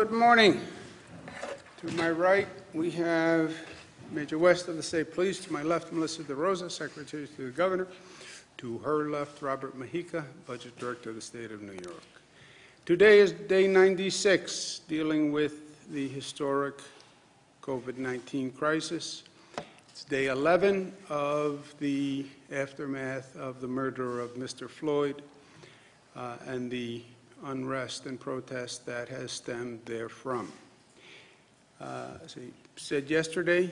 Good morning. To my right, we have Major West of the State Police. To my left, Melissa DeRosa, Secretary to the Governor. To her left, Robert Mahica, Budget Director of the State of New York. Today is day 96, dealing with the historic COVID-19 crisis. It's day 11 of the aftermath of the murder of Mr. Floyd and the unrest and protest that has stemmed therefrom. As I said yesterday,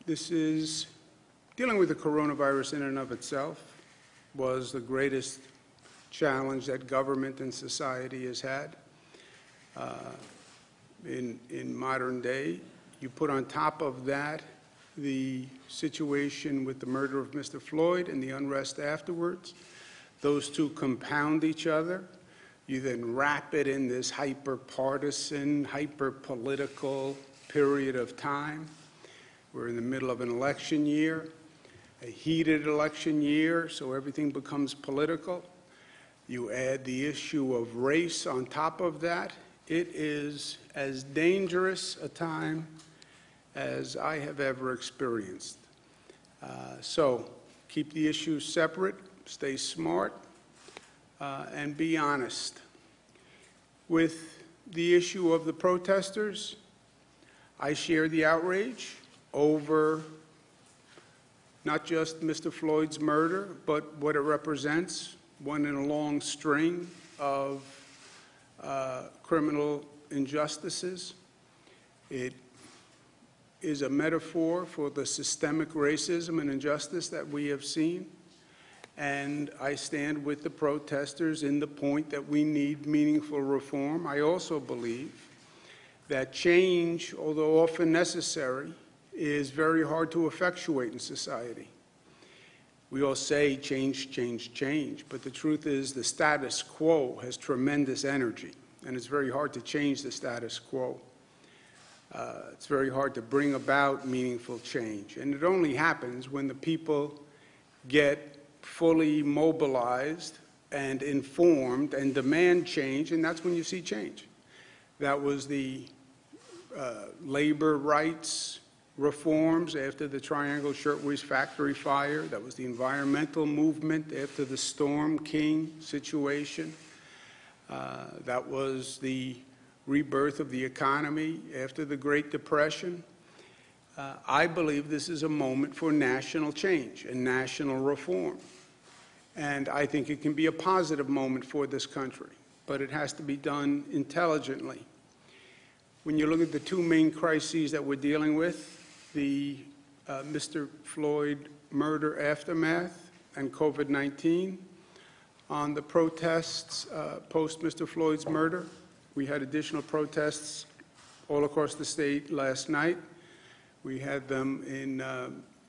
this is dealing with the coronavirus in and of itself was the greatest challenge that government and society has had in modern day. You put on top of that the situation with the murder of Mr. Floyd and the unrest afterwards. Those two compound each other. You then wrap it in this hyper-partisan, hyper-political period of time. We're in the middle of an election year, a heated election year, so everything becomes political. You add the issue of race on top of that. It is as dangerous a time as I have ever experienced. So keep the issues separate, stay smart, and be honest. With the issue of the protesters, I share the outrage over not just Mr. Floyd's murder, but what it represents, one in a long string of criminal injustices. It is a metaphor for the systemic racism and injustice that we have seen. And I stand with the protesters in the point that we need meaningful reform. I also believe that change, although often necessary, is very hard to effectuate in society. We all say change, change, change, but the truth is the status quo has tremendous energy, and it's very hard to change the status quo. It's very hard to bring about meaningful change, and it only happens when the people get fully mobilized and informed and demand change, and that's when you see change. That was the labor rights reforms after the Triangle Shirtwaist Factory fire. That was the environmental movement after the Storm King situation. That was the rebirth of the economy after the Great Depression. I believe this is a moment for national change and national reform. And I think it can be a positive moment for this country, but it has to be done intelligently. When you look at the two main crises that we're dealing with, the Mr. Floyd murder aftermath and COVID-19, on the protests post Mr. Floyd's murder, we had additional protests all across the state last night. We had them in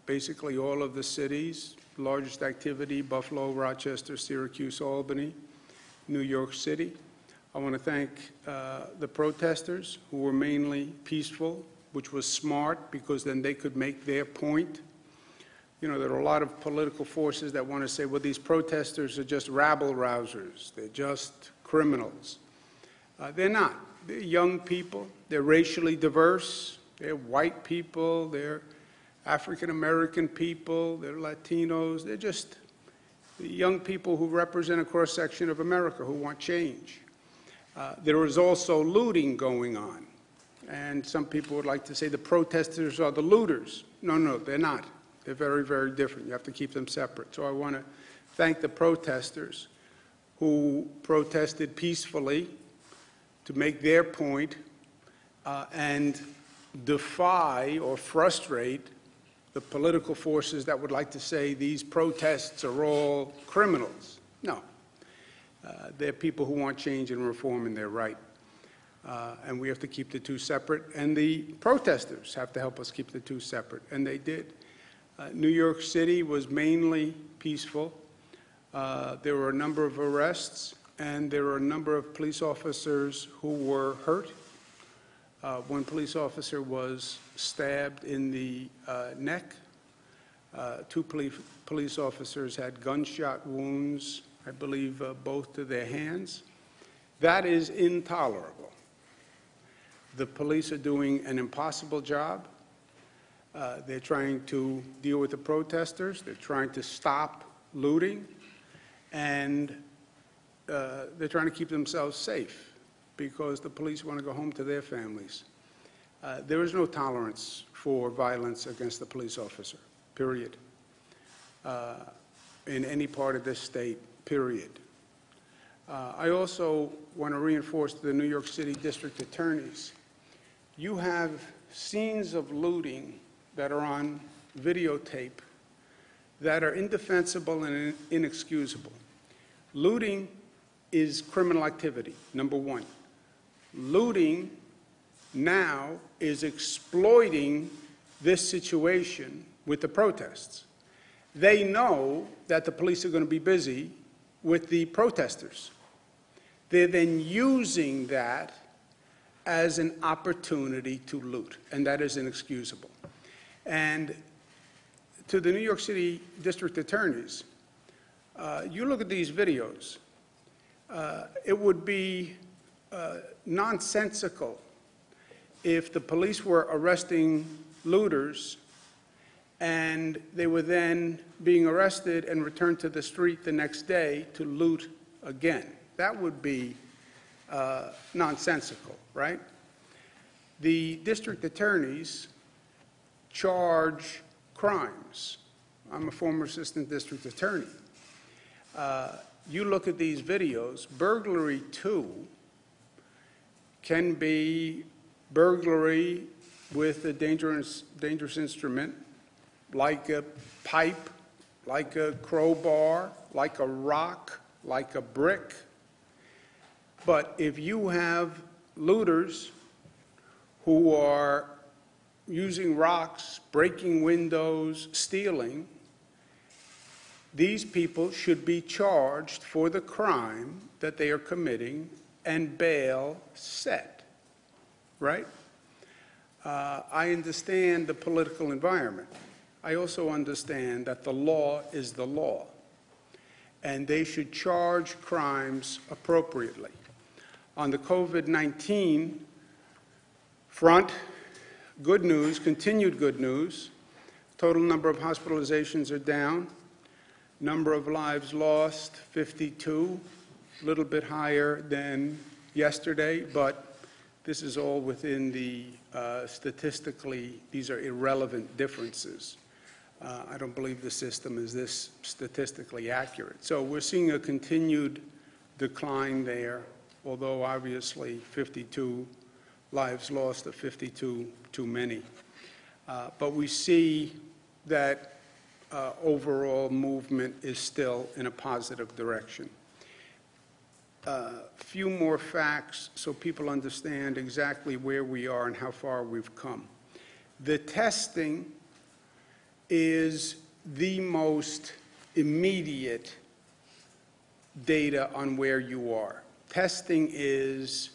basically all of the cities. Largest activity, Buffalo, Rochester, Syracuse, Albany, New York City. I want to thank the protesters who were mainly peaceful, which was smart because then they could make their point. You know, there are a lot of political forces that want to say, well, these protesters are just rabble-rousers. They're just criminals. They're not. They're young people. They're racially diverse. They're white people. They're African-American people. They're Latinos. They're just the young people who represent a cross-section of America who want change. There is also looting going on. And some people would like to say the protesters are the looters. No, no, they're not. They're very, very different. You have to keep them separate. So I want to thank the protesters who protested peacefully to make their point and defy or frustrate the political forces that would like to say these protests are all criminals. No. They're people who want change and reform, and they're right. And we have to keep the two separate, and the protesters have to help us keep the two separate, and they did. New York City was mainly peaceful. There were a number of arrests, and there were a number of police officers who were hurt. One police officer was stabbed in the neck. Two police officers had gunshot wounds, I believe both to their hands. That is intolerable. The police are doing an impossible job. They're trying to deal with the protesters. They're trying to stop looting. And they're trying to keep themselves safe because the police want to go home to their families. There is no tolerance for violence against the police officer, period, in any part of this state, period. I also want to reinforce to the New York City district attorneys, you have scenes of looting that are on videotape that are indefensible and inexcusable. Looting is criminal activity, number one. Looting now is exploiting this situation with the protests. They know that the police are going to be busy with the protesters. They're then using that as an opportunity to loot, and that is inexcusable. And to the New York City district attorneys, you look at these videos, it would be nonsensical if the police were arresting looters and they were then being arrested and returned to the street the next day to loot again. That would be nonsensical, right? The district attorneys charge crimes. I'm a former assistant district attorney. You look at these videos, burglary 2 can be burglary with a dangerous instrument, like a pipe, like a crowbar, like a rock, like a brick. But if you have looters who are using rocks, breaking windows, stealing, these people should be charged for the crime that they are committing and bail set, right? I understand the political environment. I also understand that the law is the law, and they should charge crimes appropriately. On the COVID-19 front, good news, continued good news. Total number of hospitalizations are down. Number of lives lost, 52, a little bit higher than yesterday, but this is all within the statistically, these are irrelevant differences. I don't believe the system is this statistically accurate. So we're seeing a continued decline there, although obviously 52 lives lost are 52 too many. But we see that overall movement is still in a positive direction. Few more facts so people understand exactly where we are and how far we've come. The testing is the most immediate data on where you are. Testing is,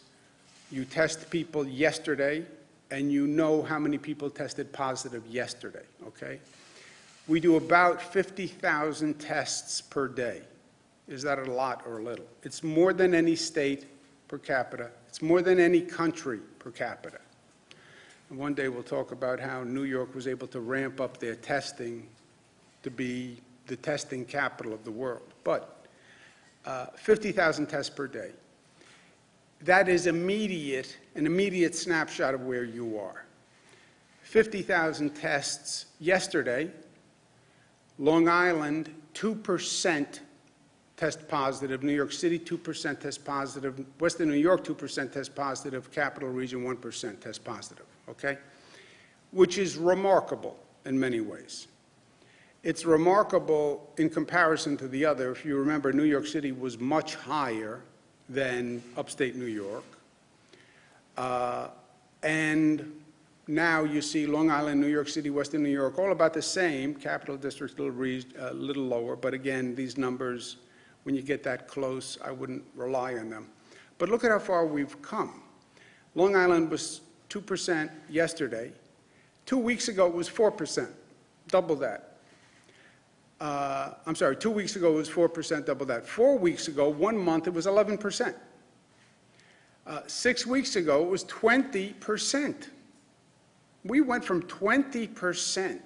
you test people yesterday and you know how many people tested positive yesterday, okay? We do about 50,000 tests per day. Is that a lot or a little? It's more than any state per capita. It's more than any country per capita. And one day we'll talk about how New York was able to ramp up their testing to be the testing capital of the world. But 50,000 tests per day. That is immediate, an immediate snapshot of where you are. 50,000 tests yesterday. Long Island, 2% test positive. New York City, 2% test positive. Western New York, 2% test positive. Capital Region, 1% test positive, okay? Which is remarkable in many ways. It's remarkable in comparison to the other. If you remember, New York City was much higher than upstate New York. And now you see Long Island, New York City, Western New York, all about the same. Capital District a little lower, but again, these numbers, when you get that close, I wouldn't rely on them. But look at how far we've come. Long Island was 2% yesterday. 2 weeks ago, it was 4%, double that. I'm sorry, 2 weeks ago it was 4%, double that. 4 weeks ago, 1 month, it was 11%. 6 weeks ago, it was 20%. We went from 20%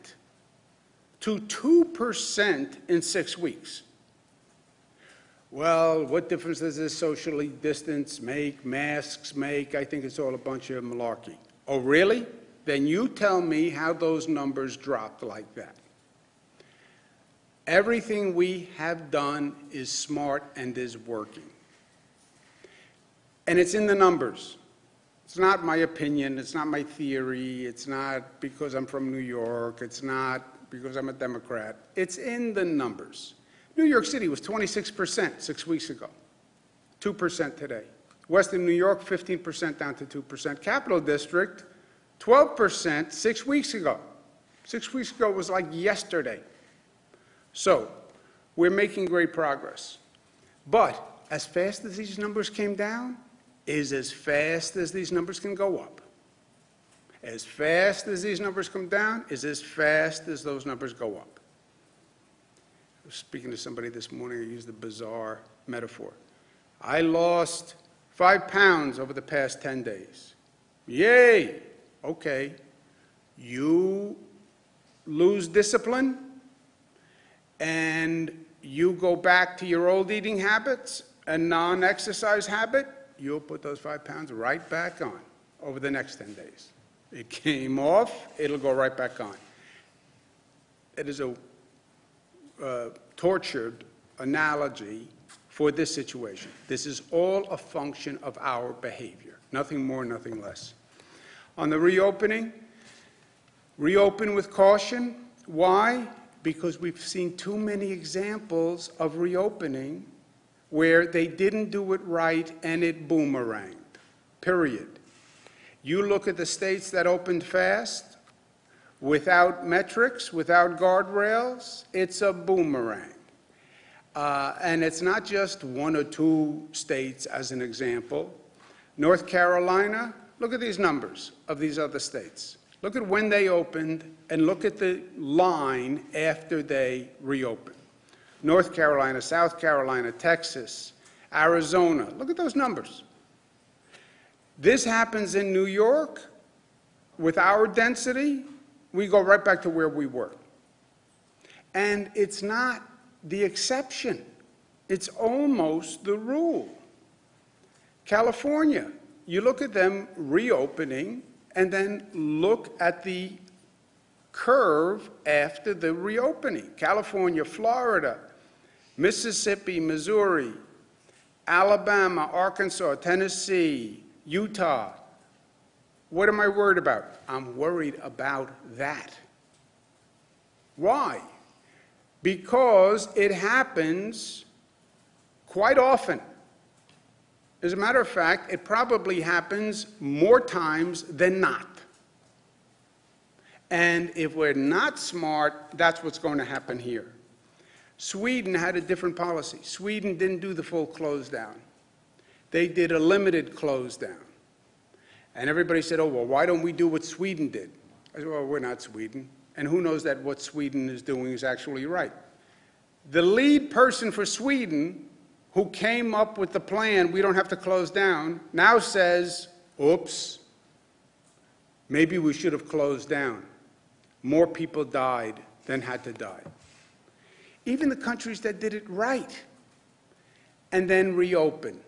to 2% in 6 weeks. Well, what difference does this socially distance make, masks make? I think it's all a bunch of malarkey. Oh, really? Then you tell me how those numbers dropped like that. Everything we have done is smart and is working. And it's in the numbers. It's not my opinion. It's not my theory. It's not because I'm from New York. It's not because I'm a Democrat. It's in the numbers. New York City was 26% 6 weeks ago, 2% today. Western New York, 15% down to 2%. Capital District, 12% 6 weeks ago. 6 weeks ago was like yesterday. So we're making great progress. But as fast as these numbers came down is as fast as these numbers can go up. As fast as these numbers come down is as fast as those numbers go up. I was speaking to somebody this morning who used a bizarre metaphor. I lost 5 pounds over the past 10 days. Yay! Okay. You lose discipline and you go back to your old eating habits and non-exercise habit, you'll put those 5 pounds right back on over the next 10 days. It came off, it'll go right back on. It is a tortured analogy for this situation. This is all a function of our behavior, nothing more, nothing less. On the reopening, reopen with caution. Why? Because we've seen too many examples of reopening where they didn't do it right and it boomeranged, period. You look at the states that opened fast, without metrics, without guardrails, it's a boomerang. And it's not just 1 or 2 states as an example. North Carolina, look at these numbers of these other states. Look at when they opened and look at the line after they reopened. North Carolina, South Carolina, Texas, Arizona, look at those numbers. This happens in New York. With our density, we go right back to where we were. And it's not the exception. It's almost the rule. California, you look at them reopening and then look at the curve after the reopening. California, Florida, Mississippi, Missouri, Alabama, Arkansas, Tennessee, Utah. What am I worried about? I'm worried about that. Why? Because it happens quite often. As a matter of fact, it probably happens more times than not. And if we're not smart, that's what's going to happen here. Sweden had a different policy. Sweden didn't do the full close down. They did a limited close down. And everybody said, oh, well, why don't we do what Sweden did? I said, well, we're not Sweden. And who knows that what Sweden is doing is actually right? The lead person for Sweden, who came up with the plan, we don't have to close down, now says, oops, maybe we should have closed down. More people died than had to die. Even the countries that did it right and then reopen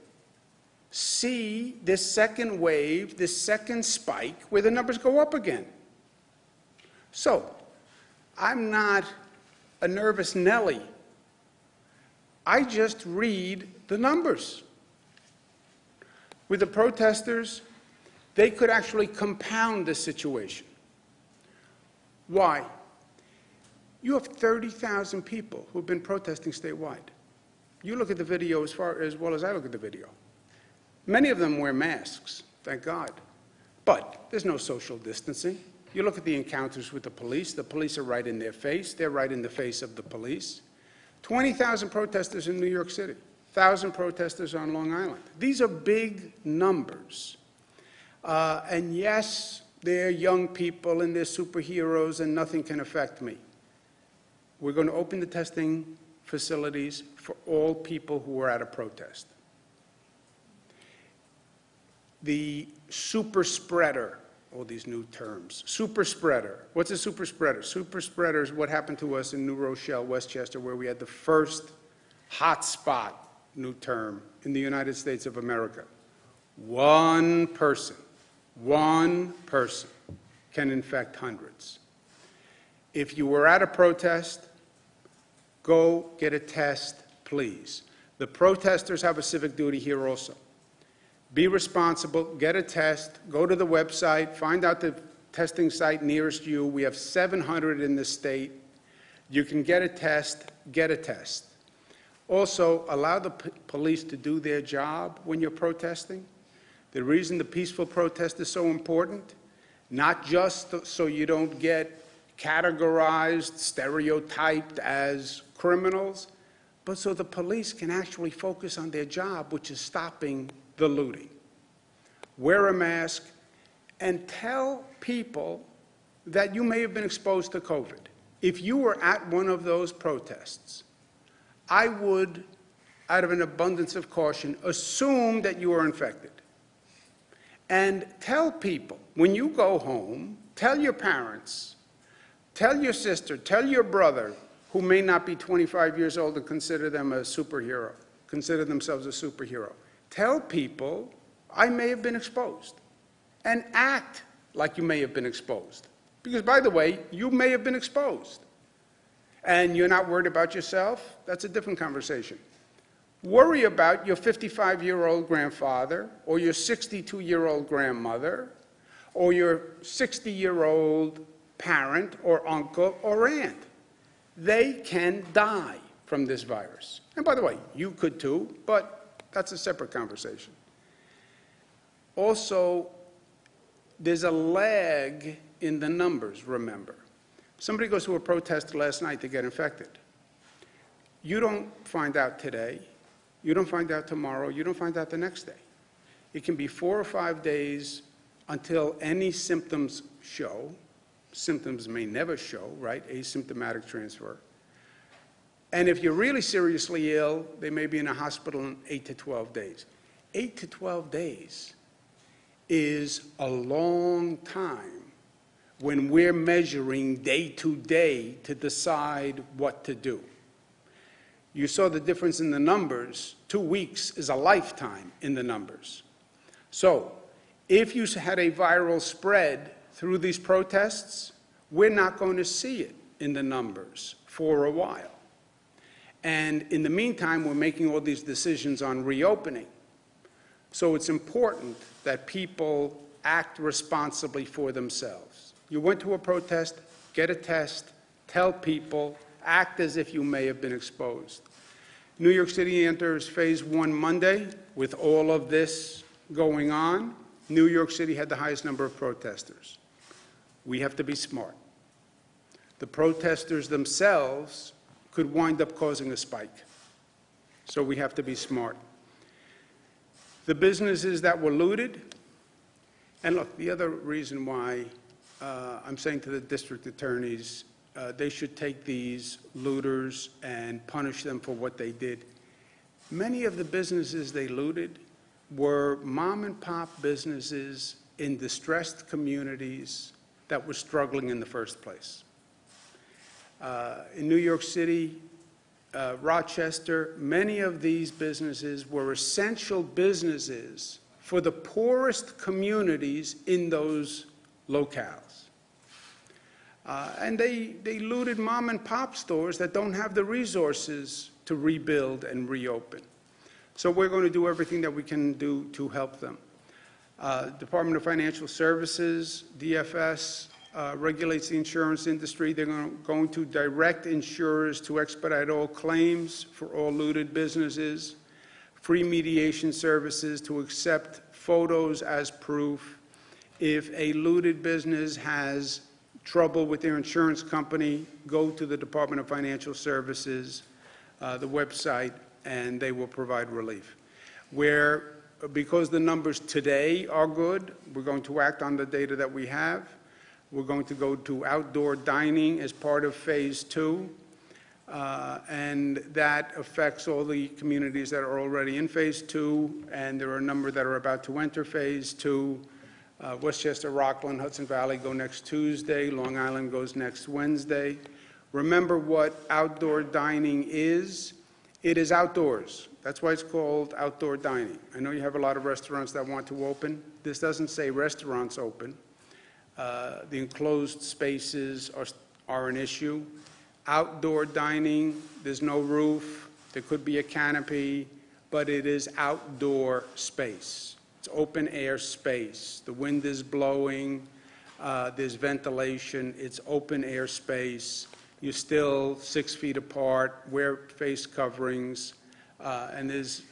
see this second wave, this second spike, where the numbers go up again. So, I'm not a nervous Nelly. I just read the numbers. With the protesters, they could actually compound the situation. Why? You have 30,000 people who've been protesting statewide. You look at the video as well as I look at the video. Many of them wear masks, thank God. But there's no social distancing. You look at the encounters with the police are right in their face. They're right in the face of the police. 20,000 protesters in New York City, 1,000 protesters on Long Island. These are big numbers. And yes, they're young people and they're superheroes and nothing can affect me. We're going to open the testing facilities for all people who are at a protest. the super spreader, all these new terms. Super spreader. What's a super spreader? Super spreader is what happened to us in New Rochelle, Westchester, where we had the first hot spot, new term, in the United States of America. One person can infect hundreds. If you were at a protest, go get a test, please. The protesters have a civic duty here also. Be responsible, get a test, go to the website, find out the testing site nearest you. We have 700 in the state. You can get a test, get a test. Also, allow the police to do their job when you're protesting. The reason the peaceful protest is so important, not just so you don't get categorized, stereotyped as criminals, but so the police can actually focus on their job, which is stopping the looting. Wear a mask and tell people that you may have been exposed to COVID. If you were at one of those protests, I would, out of an abundance of caution, assume that you are infected. And tell people, when you go home, tell your parents, tell your sister, tell your brother, who may not be 25 years old and consider them a superhero, consider themselves a superhero. Tell people, I may have been exposed, and act like you may have been exposed. Because, by the way, you may have been exposed. And you're not worried about yourself? That's a different conversation. Worry about your 55-year-old grandfather, or your 62-year-old grandmother, or your 60-year-old parent, or uncle, or aunt. They can die from this virus. And by the way, you could too, but that's a separate conversation. Also, there's a lag in the numbers, remember. Somebody goes to a protest last night to get infected. You don't find out today. You don't find out tomorrow. You don't find out the next day. It can be 4 or 5 days until any symptoms show. Symptoms may never show, right? Asymptomatic transfer. And if you're really seriously ill, they may be in a hospital in 8 to 12 days. 8 to 12 days is a long time when we're measuring day to day to decide what to do. You saw the difference in the numbers. 2 weeks is a lifetime in the numbers. So if you had a viral spread through these protests, we're not going to see it in the numbers for a while. And in the meantime, we're making all these decisions on reopening. So it's important that people act responsibly for themselves. You went to a protest, get a test, tell people, act as if you may have been exposed. New York City enters phase 1 Monday with all of this going on. New York City had the highest number of protesters. We have to be smart. The protesters themselves could wind up causing a spike. So we have to be smart. The businesses that were looted, and look, the other reason why I'm saying to the district attorneys, they should take these looters and punish them for what they did. Many of the businesses they looted were mom and pop businesses in distressed communities that were struggling in the first place. In New York City, Rochester, many of these businesses were essential businesses for the poorest communities in those locales. And they looted mom and pop stores that don't have the resources to rebuild and reopen. So we're going to do everything that we can do to help them. Department of Financial Services, DFS, regulates the insurance industry. They're going to direct insurers to expedite all claims for all looted businesses, free mediation services to accept photos as proof. If a looted business has trouble with their insurance company, go to the Department of Financial Services, the website, and they will provide relief. Because the numbers today are good, we're going to act on the data that we have. We're going to go to outdoor dining as part of phase 2. and that affects all the communities that are already in Phase 2, and there are a number that are about to enter Phase 2. Westchester, Rockland, Hudson Valley go next Tuesday. Long Island goes next Wednesday. Remember what outdoor dining is. It is outdoors. That's why it's called outdoor dining. I know you have a lot of restaurants that want to open. This doesn't say restaurants open. The enclosed spaces are an issue. Outdoor dining, there's no roof. There could be a canopy, but it is outdoor space. It's open air space. The wind is blowing. There's ventilation. It's open air space. You're still 6 feet apart, wear face coverings, and there's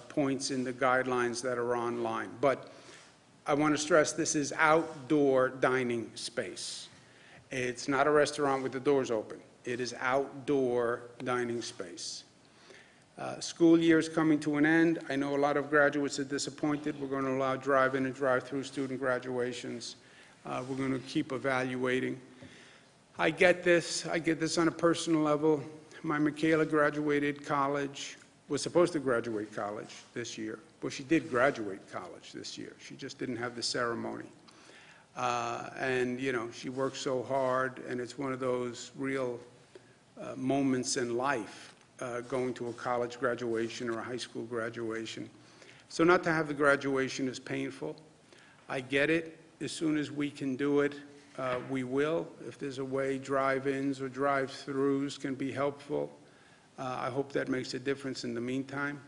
points in the guidelines that are online. But I want to stress this is outdoor dining space. It's not a restaurant with the doors open. It is outdoor dining space. School year is coming to an end. I know a lot of graduates are disappointed. We're going to allow drive-in and drive-through student graduations. We're going to keep evaluating. I get this on a personal level. My Michaela graduated college, was supposed to graduate college this year. Well, she did graduate college this year. She just didn't have the ceremony. And, you know, she worked so hard, and it's one of those real moments in life, going to a college graduation or a high school graduation. So not to have the graduation is painful. I get it. As soon as we can do it, we will. If there's a way drive-ins or drive-throughs can be helpful, I hope that makes a difference in the meantime.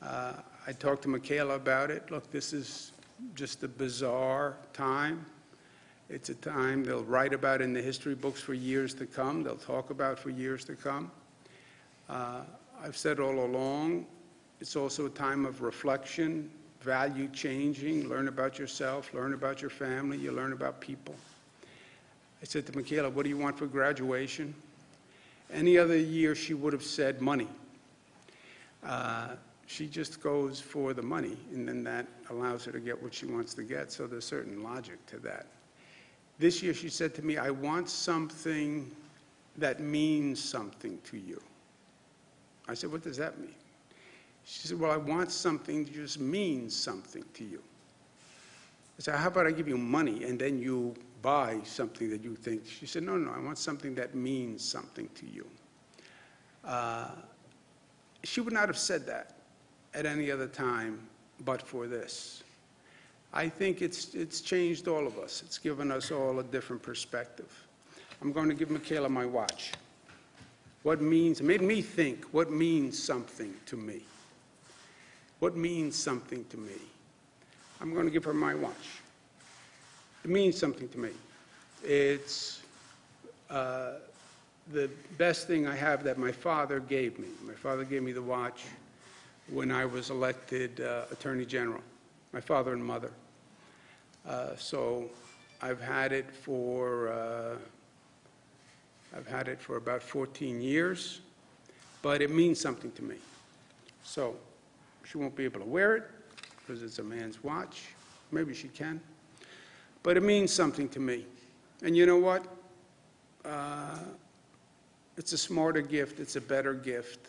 I talked to Michaela about it. Look, this is just a bizarre time. It's a time they'll write about in the history books for years to come. They'll talk about for years to come. I've said all along, it's also a time of reflection, value changing, learn about yourself, learn about your family, you learn about people. I said to Michaela, what do you want for graduation? Any other year she would have said money. She just goes for the money, and then that allows her to get what she wants to get, so there's certain logic to that. This year she said to me, I want something that means something to you. I said, what does that mean? She said, well, I want something that just means something to you. I said, how about I give you money and then you buy something that you think? She said, no, I want something that means something to you. She would not have said that at any other time but for this. I think it's changed all of us. It's given us all a different perspective. I'm going to give Michaela my watch. It made me think, what means something to me? What means something to me? I'm going to give her my watch. It means something to me. It's the best thing I have that my father gave me. My father gave me the watch when I was elected Attorney General, my father and mother. So I've had it for about 14 years, but it means something to me. So she won't be able to wear it because it's a man's watch. Maybe she can. But it means something to me. And you know what? It's a smarter gift. It's a better gift.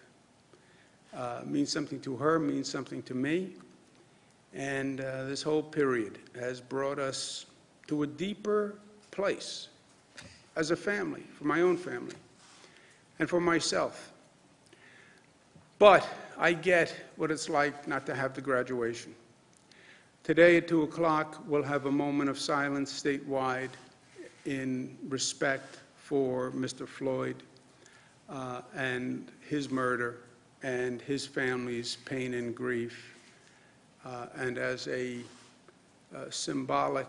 It means something to her, means something to me. And this whole period has brought us to a deeper place as a family, for my own family, and for myself. But I get what it's like not to have the graduation. Today at 2 o'clock, we'll have a moment of silence statewide in respect for Mr. Floyd and his murder and his family's pain and grief, and as a symbolic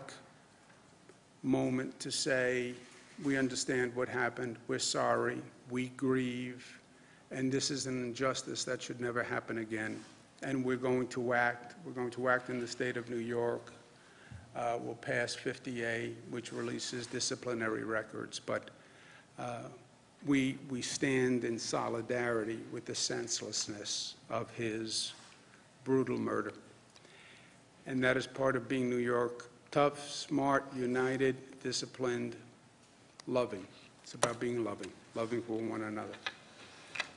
moment to say, we understand what happened, we're sorry, we grieve, and this is an injustice that should never happen again. And we're going to act. We're going to act in the state of New York. We'll pass 50A, which releases disciplinary records. But we stand in solidarity with the senselessness of his brutal murder. And that is part of being New York: tough, smart, united, disciplined, loving. It's about being loving, loving for one another.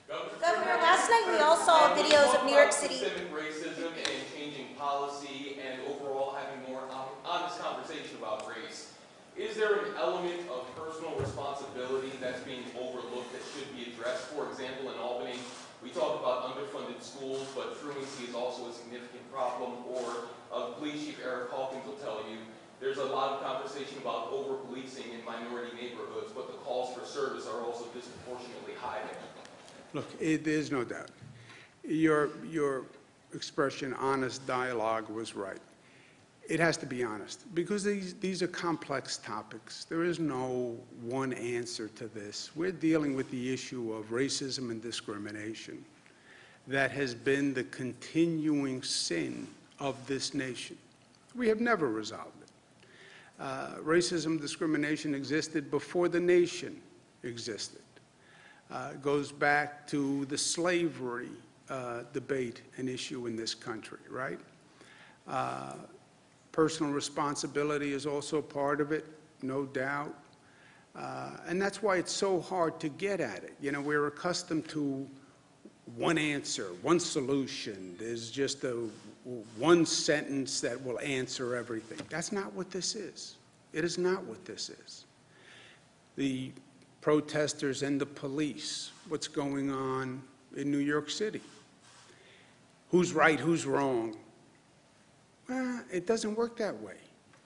Governor, last night we all saw videos of New York City. Systemic racism and changing policy and overall having more honest conversation about race. Is there an element of personal responsibility that's being overlooked that should be addressed? For example, in Albany, we talk about underfunded schools, but truancy is also a significant problem. Or Police Chief Eric Hawkins will tell you there's a lot of conversation about over-policing in minority neighborhoods, but the calls for service are also disproportionately high there. Look, there's no doubt. Your expression, honest dialogue, was right. It has to be honest, because these are complex topics. There is no one answer to this. We're dealing with the issue of racism and discrimination that has been the continuing sin of this nation. We have never resolved it. Racism, discrimination existed before the nation existed. It goes back to the slavery debate and issue in this country, right? Personal responsibility is also part of it, no doubt. And that's why it's so hard to get at it. You know, we're accustomed to one answer, one solution. There's just one sentence that will answer everything. That's not what this is. It is not what this is. The protesters and the police, what's going on in New York City. Who's right, who's wrong? Well, it doesn't work that way.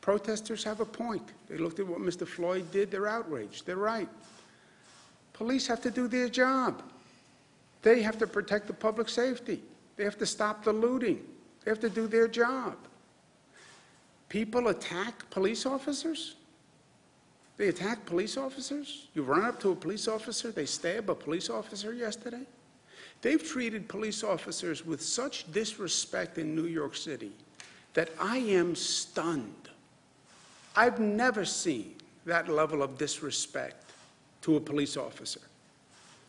Protesters have a point. They looked at what Mr. Floyd did, they're outraged, they're right. Police have to do their job. They have to protect the public safety. They have to stop the looting. They have to do their job. People attack police officers? They attack police officers? You run up to a police officer, they stab a police officer yesterday? They've treated police officers with such disrespect in New York City that I am stunned. I've never seen that level of disrespect to a police officer.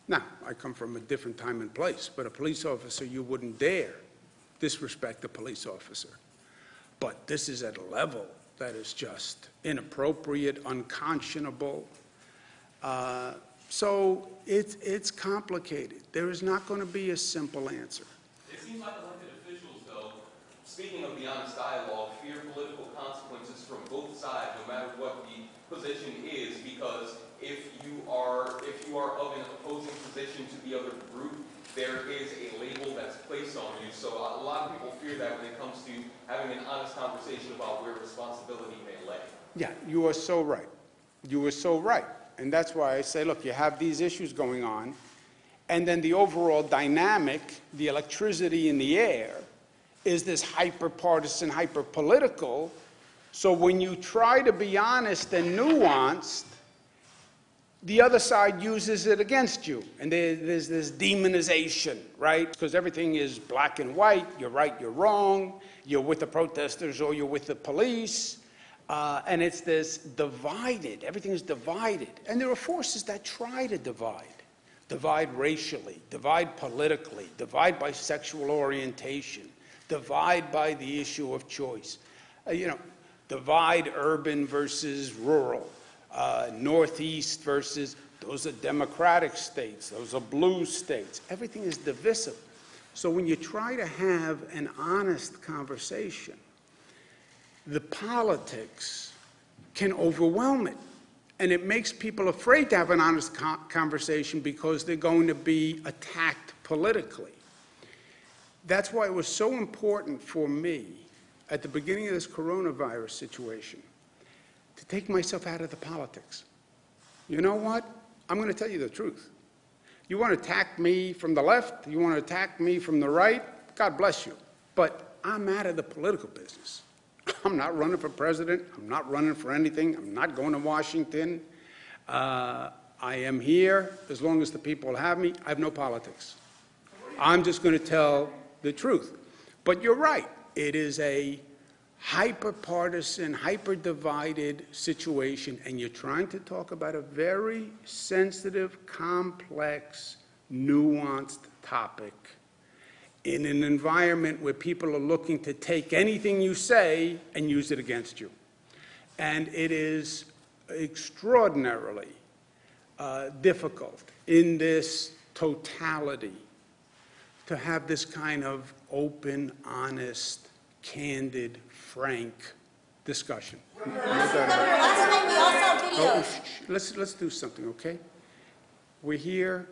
Now, I come from a different time and place, but a police officer, you wouldn't dare disrespect a police officer. But this is at a level that is just inappropriate, unconscionable. So it's complicated. There is not going to be a simple answer. It seems like elected officials, though, speaking of the honest dialogue, fear political consequences from both sides, no matter what the position is, because if you are of an opposing position to the other group, there is a label that's placed on you. So a lot of people fear that when it comes to having an honest conversation about where responsibility may lay. Yeah, you are so right. You are so right. And that's why I say, look, you have these issues going on, and then the overall dynamic, the electricity in the air, is this hyper-partisan, hyper-political. So when you try to be honest and nuanced, the other side uses it against you. And there's this demonization, right? Because everything is black and white. You're right, you're wrong. You're with the protesters or you're with the police. And it's this divided. Everything is divided. And there are forces that try to divide. Divide racially, divide politically, divide by sexual orientation, divide by the issue of choice. Divide urban versus rural. Northeast versus, those are Democratic states, those are blue states. Everything is divisive. So when you try to have an honest conversation, the politics can overwhelm it. And it makes people afraid to have an honest conversation because they're going to be attacked politically. That's why it was so important for me at the beginning of this coronavirus situation to take myself out of the politics. You know what? I'm going to tell you the truth. You want to attack me from the left, you want to attack me from the right, God bless you. But I'm out of the political business. I'm not running for president. I'm not running for anything. I'm not going to Washington. I am here as long as the people have me. I have no politics. I'm just going to tell the truth. But you're right. It is a hyper-partisan, hyper-divided situation, and you're trying to talk about a very sensitive, complex, nuanced topic in an environment where people are looking to take anything you say and use it against you. And it is extraordinarily difficult in this totality to have this kind of open, honest, candid, frank discussion. Governor, last night we all saw videos. Let's do something, okay? We're here.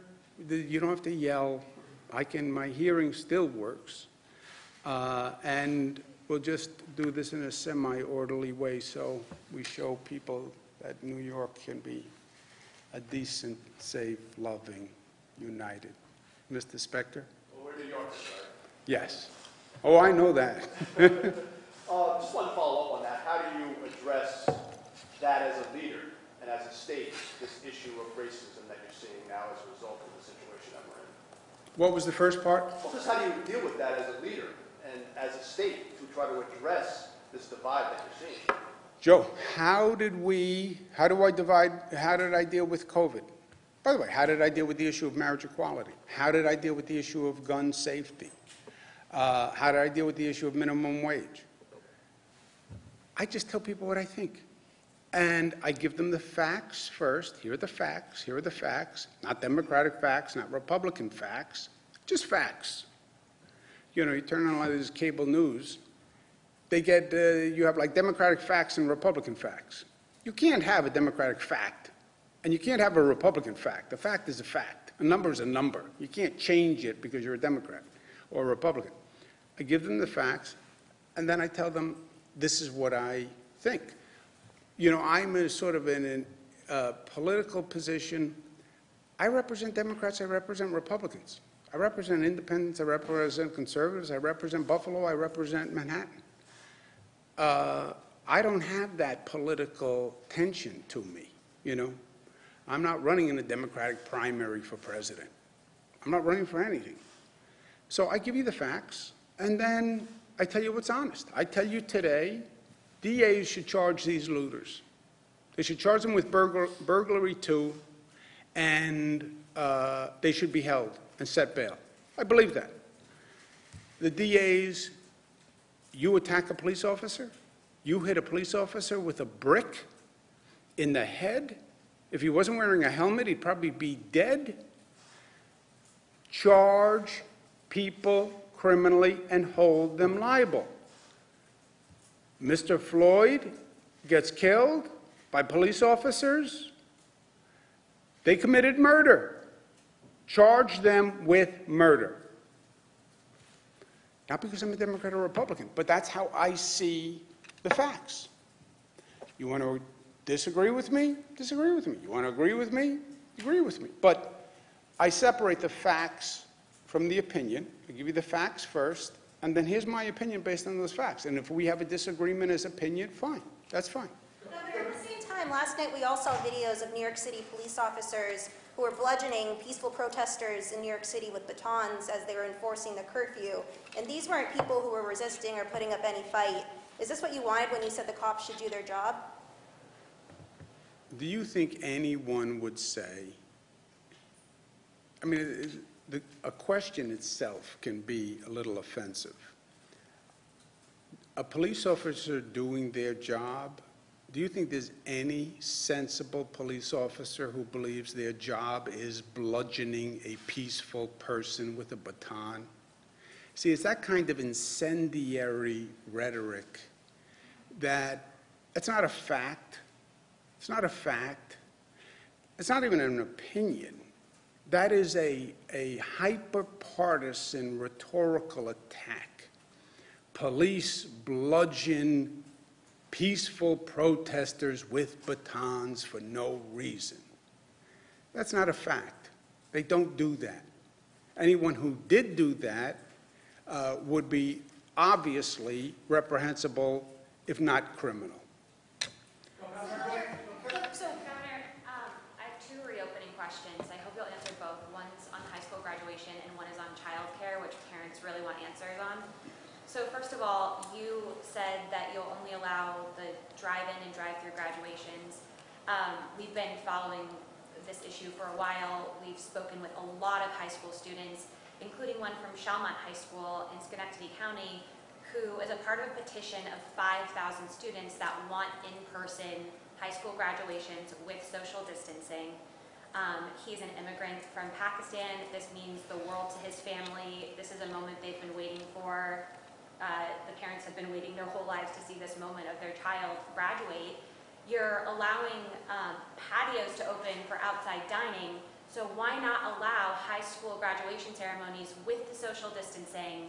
You don't have to yell. My hearing still works. And we'll just do this in a semi-orderly way so we show people that New York can be a decent, safe, loving, united. Mr. Spector? Well, we're New Yorkers, right? Yes. Oh, I know that. Just want to follow up on that. How do you address that as a leader and as a state, this issue of racism that you're seeing now as a result of the situation that we're in? What was the first part? Well, just how do you deal with that as a leader and as a state to try to address this divide that you're seeing? Joe, how did I deal with COVID? By the way, how did I deal with the issue of marriage equality? How did I deal with the issue of gun safety? How did I deal with the issue of minimum wage? I just tell people what I think. And I give them the facts first. Here are the facts. Here are the facts. Not Democratic facts, not Republican facts. Just facts. You know, you turn on a lot of this cable news, you have like Democratic facts and Republican facts. You can't have a Democratic fact, and you can't have a Republican fact. A fact is a fact. A number is a number. You can't change it because you're a Democrat or a Republican. I give them the facts, and then I tell them, this is what I think. You know, I'm in a political position. I represent Democrats, I represent Republicans. I represent independents, I represent conservatives, I represent Buffalo, I represent Manhattan. I don't have that political tension to me, you know. I'm not running in a Democratic primary for president. I'm not running for anything. So I give you the facts, and then I tell you what's honest. I tell you today, DAs should charge these looters. They should charge them with burglary too, and they should be held and set bail. I believe that. The DAs, you attack a police officer, you hit a police officer with a brick in the head. If he wasn't wearing a helmet, he'd probably be dead. Charge people criminally and hold them liable. Mr. Floyd gets killed by police officers. They committed murder. Charge them with murder. Not because I'm a Democrat or Republican, but that's how I see the facts. You want to disagree with me? Disagree with me. You want to agree with me? Agree with me. But I separate the facts from the opinion. I give you the facts first, and then here's my opinion based on those facts. And if we have a disagreement as opinion, fine. That's fine. Governor, at the same time, last night we all saw videos of New York City police officers who were bludgeoning peaceful protesters in New York City with batons as they were enforcing the curfew. And these weren't people who were resisting or putting up any fight. Is this what you wanted when you said the cops should do their job? Do you think anyone would say, I mean, a question itself can be a little offensive. A police officer doing their job, do you think there's any sensible police officer who believes their job is bludgeoning a peaceful person with a baton? See, it's that kind of incendiary rhetoric that it's not a fact. It's not a fact. It's not even an opinion. That is a hyper-partisan rhetorical attack. Police bludgeon peaceful protesters with batons for no reason. That's not a fact. They don't do that. Anyone who did do that would be obviously reprehensible, if not criminal. Governor, I have two reopening questions. I hope you'll answer both. One's on high school graduation and one is on childcare, which parents really want answers on. So first of all, you said that you'll only allow the drive-in and drive-through graduations. We've been following this issue for a while. We've spoken with a lot of high school students, including one from Shalmont High School in Schenectady County, who is a part of a petition of 5,000 students that want in-person high school graduations with social distancing. He's an immigrant from Pakistan. This means the world to his family. This is a moment they've been waiting for. The parents have been waiting their whole lives to see this moment of their child graduate. You're allowing patios to open for outside dining, so why not allow high school graduation ceremonies with the social distancing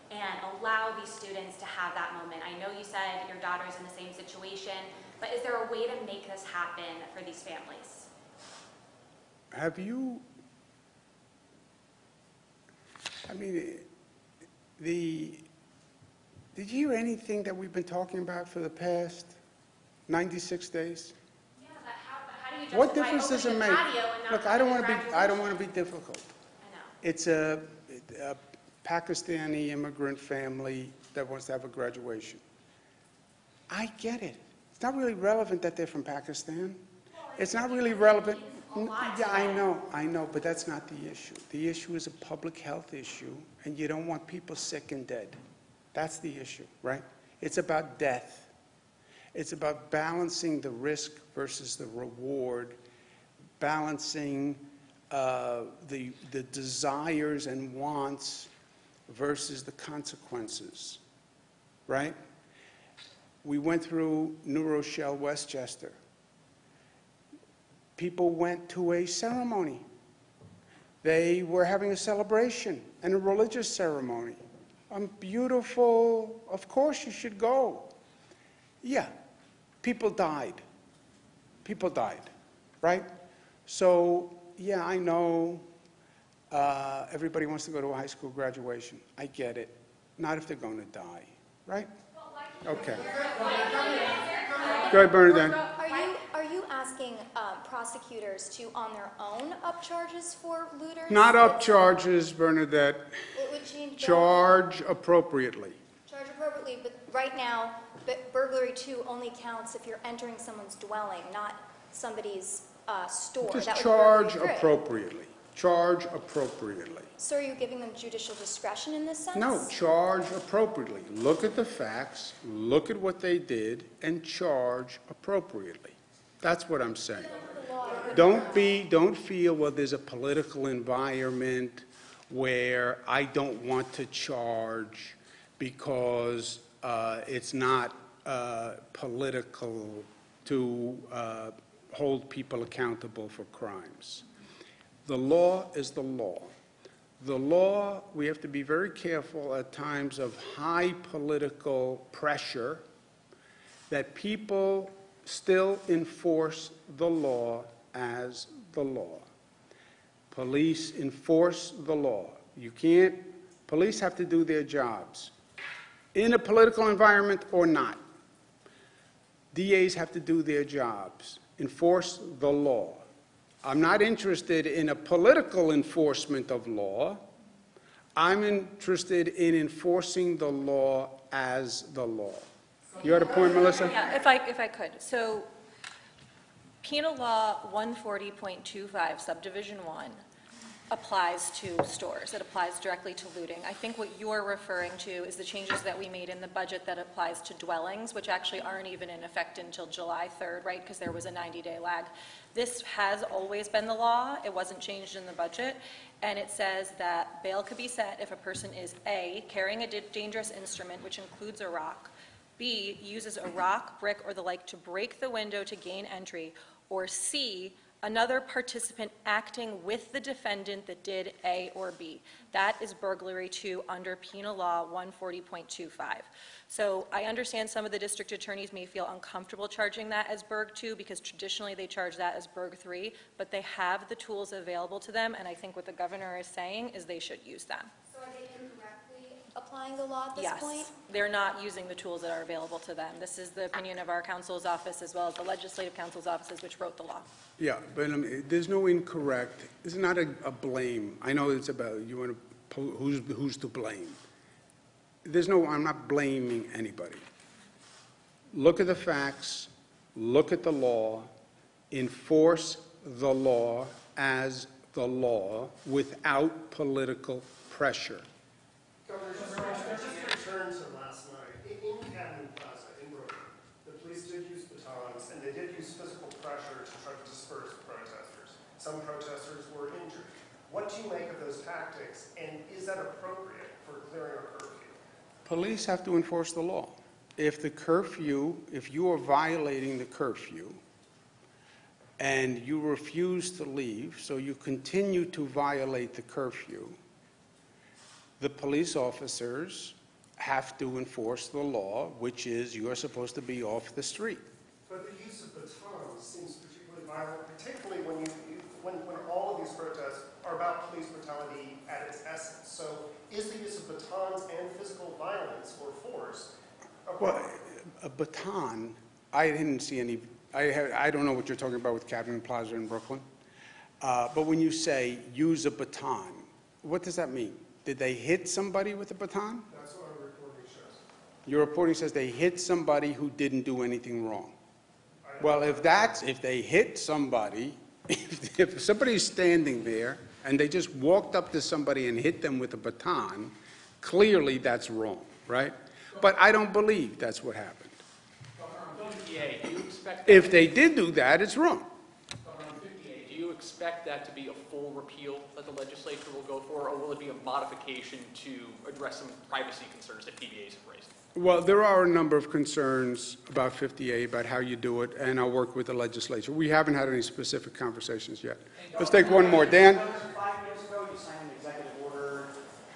and allow these students to have that moment? I know you said your daughter's in the same situation, but is there a way to make this happen for these families? Have you, I mean, did you hear anything that we've been talking about for the past 96 days? Yeah, but how do you justify What difference does it opening a make? patio and not Look, having a I don't want to graduation? be difficult. I know. It's a Pakistani immigrant family that wants to have a graduation. I get it. It's not really relevant that they're from Pakistan. It's not really relevant. Yeah, I know, but that's not the issue. The issue is a public health issue, and you don't want people sick and dead. That's the issue, right? It's about death. It's about balancing the risk versus the reward, balancing the desires and wants versus the consequences, right? We went through New Rochelle, Westchester. People went to a ceremony. They were having a celebration and a religious ceremony. Beautiful, of course you should go. Yeah, people died. People died, right? So, yeah, I know everybody wants to go to a high school graduation. I get it. Not if they're going to die, right? Okay. Go ahead, Bernadette. Are you asking prosecutors to, on their own, up charges for looters? Not up charges, Bernadette. It would change. Charge appropriately. Charge appropriately, but right now, burglary 2 only counts if you're entering someone's dwelling, not somebody's store. Just That would be charge burglary 3. appropriately. Charge appropriately. So are you giving them judicial discretion in this sense? No, charge appropriately. Look at the facts, look at what they did, and charge appropriately. That's what I'm saying. Don't feel, well, there's a political environment where I don't want to charge because it's not political to hold people accountable for crimes. The law is the law. The law, we have to be very careful at times of high political pressure that people still enforce the law as the law. Police enforce the law. You can't, police have to do their jobs in a political environment or not. DAs have to do their jobs, enforce the law. I'm not interested in a political enforcement of law. I'm interested in enforcing the law as the law. You had a point, Melissa? Yeah, if I could. So Penal Law 140.25, Subdivision 1, applies to stores. It applies directly to looting. I think what you're referring to is the changes that we made in the budget that applies to dwellings, which actually aren't even in effect until July 3rd, right, because there was a 90-day lag. This has always been the law. It wasn't changed in the budget. And it says that bail could be set if a person is A, carrying a dangerous instrument, which includes a rock, B, uses a rock, brick, or the like to break the window to gain entry, or C, another participant acting with the defendant that did A or B. That is burglary 2 under Penal Law 140.25. So I understand some of the district attorneys may feel uncomfortable charging that as Burg 2 because traditionally they charge that as Burg 3, but they have the tools available to them, and I think what the governor is saying is they should use them. So are they incorrectly applying the law at this point? Yes, they're not using the tools that are available to them. This is the opinion of our counsel's office as well as the legislative counsel's offices, which wrote the law. Yeah, but there's no incorrect. It's not a blame. I know it's about you want to who's to blame. There's no. I'm not blaming anybody. Look at the facts. Look at the law. Enforce the law as the law without political pressure. Governor, just return to last night. In Academy Plaza in Brooklyn, the police did use batons and they did use physical pressure to try to disperse protesters. Some protesters What do you make of those tactics, and is that appropriate for clearing a curfew? Police have to enforce the law. If you are violating the curfew and you refuse to leave, so you continue to violate the curfew, the police officers have to enforce the law, which is you're supposed to be off the street. But the use of batons seems particularly violent, particularly when all of these protests are about police brutality at its essence. So is the use of batons and physical violence or force Well, a baton, I didn't see any, I don't know what you're talking about with Capitol Plaza in Brooklyn, but when you say use a baton, what does that mean? Did they hit somebody with a baton? That's what our reporting shows. Your reporting says they hit somebody who didn't do anything wrong. Well, if they hit somebody, if somebody's standing there and they just walked up to somebody and hit them with a baton, clearly that's wrong, right? But I don't believe that's what happened. Governor, on 58, do you expect If they did do that, it's wrong. Governor, on 58, do you expect that to be a full repeal that the legislature will go for, or will it be a modification to address some privacy concerns that PBAs have raised? Well, there are a number of concerns about 50A, about how you do it, and I'll work with the legislature. We haven't had any specific conversations yet. Let's take one more. Dan? 5 years ago, you signed an executive order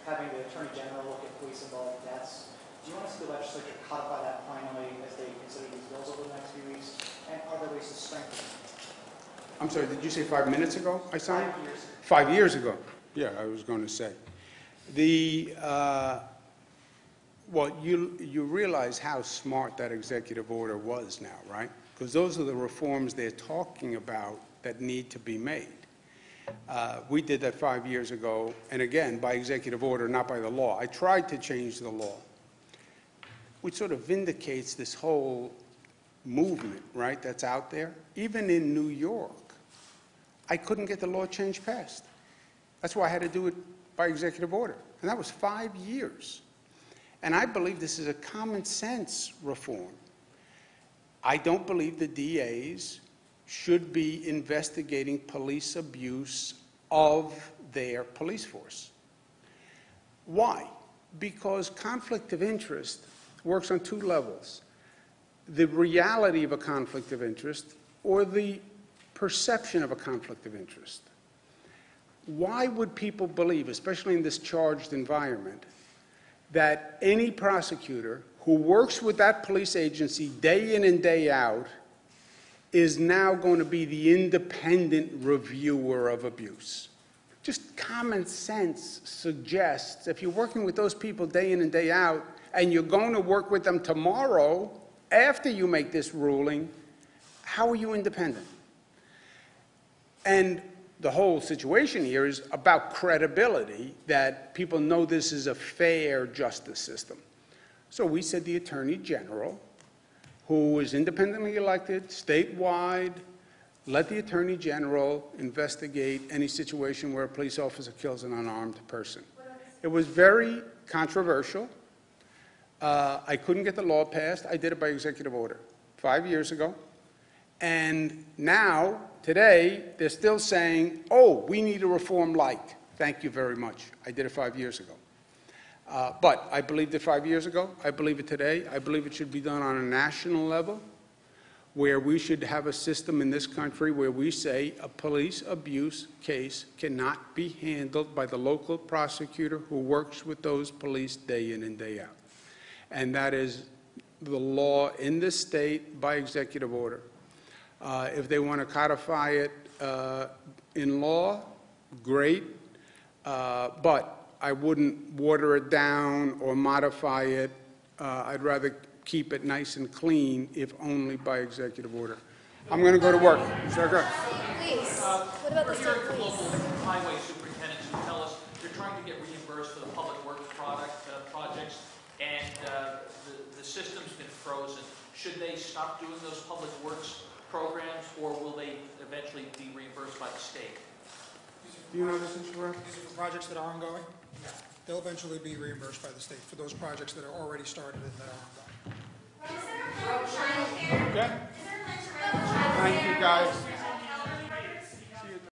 having the Attorney General look at police-involved deaths. Do you want to see the legislature codify that finally as they consider these bills over the next few weeks? And are there ways to strengthen it? I'm sorry, did you say 5 minutes ago I signed? 5 years. 5 years ago. Yeah, I was going to say. Well, you realize how smart that executive order was now, right? Because those are the reforms they're talking about that need to be made. We did that 5 years ago, and again, by executive order, not by the law. I tried to change the law, which sort of vindicates this whole movement, right, that's out there. Even in New York, I couldn't get the law change passed. That's why I had to do it by executive order, and that was 5 years. And I believe this is a common sense reform. I don't believe the DAs should be investigating police abuse of their police force. Why? Because conflict of interest works on two levels. The reality of a conflict of interest or the perception of a conflict of interest. Why would people believe, especially in this charged environment, that any prosecutor who works with that police agency day in and day out is now going to be the independent reviewer of abuse? Just common sense suggests if you're working with those people day in and day out and you're going to work with them tomorrow after you make this ruling, how are you independent? And the whole situation here is about credibility, that people know this is a fair justice system. So we said the Attorney General, who is independently elected, statewide, let the Attorney General investigate any situation where a police officer kills an unarmed person. It was very controversial. I couldn't get the law passed. I did it by executive order 5 years ago. And now, today, they're still saying, oh, we need a reform like. Thank you very much. I did it 5 years ago. But I believed it 5 years ago. I believe it today. I believe it should be done on a national level, where we should have a system in this country where we say a police abuse case cannot be handled by the local prosecutor who works with those police day in and day out. And that is the law in this state by executive order. If they want to codify it in law, great, but I wouldn't water it down or modify it. I'd rather keep it nice and clean, if only by executive order. I'm going to go to work. Is that okay? Please, what about the We're state hearing from police? local highway superintendents who tell us you're trying to get reimbursed for the public works projects, and the system's been frozen. Should they stop doing those public works programs, or will they eventually be reimbursed by the state? Do you know this, Mr. Rep? These are for projects that are ongoing. They'll eventually be reimbursed by the state for those projects that are already started and that are ongoing. Okay. Thank you, guys.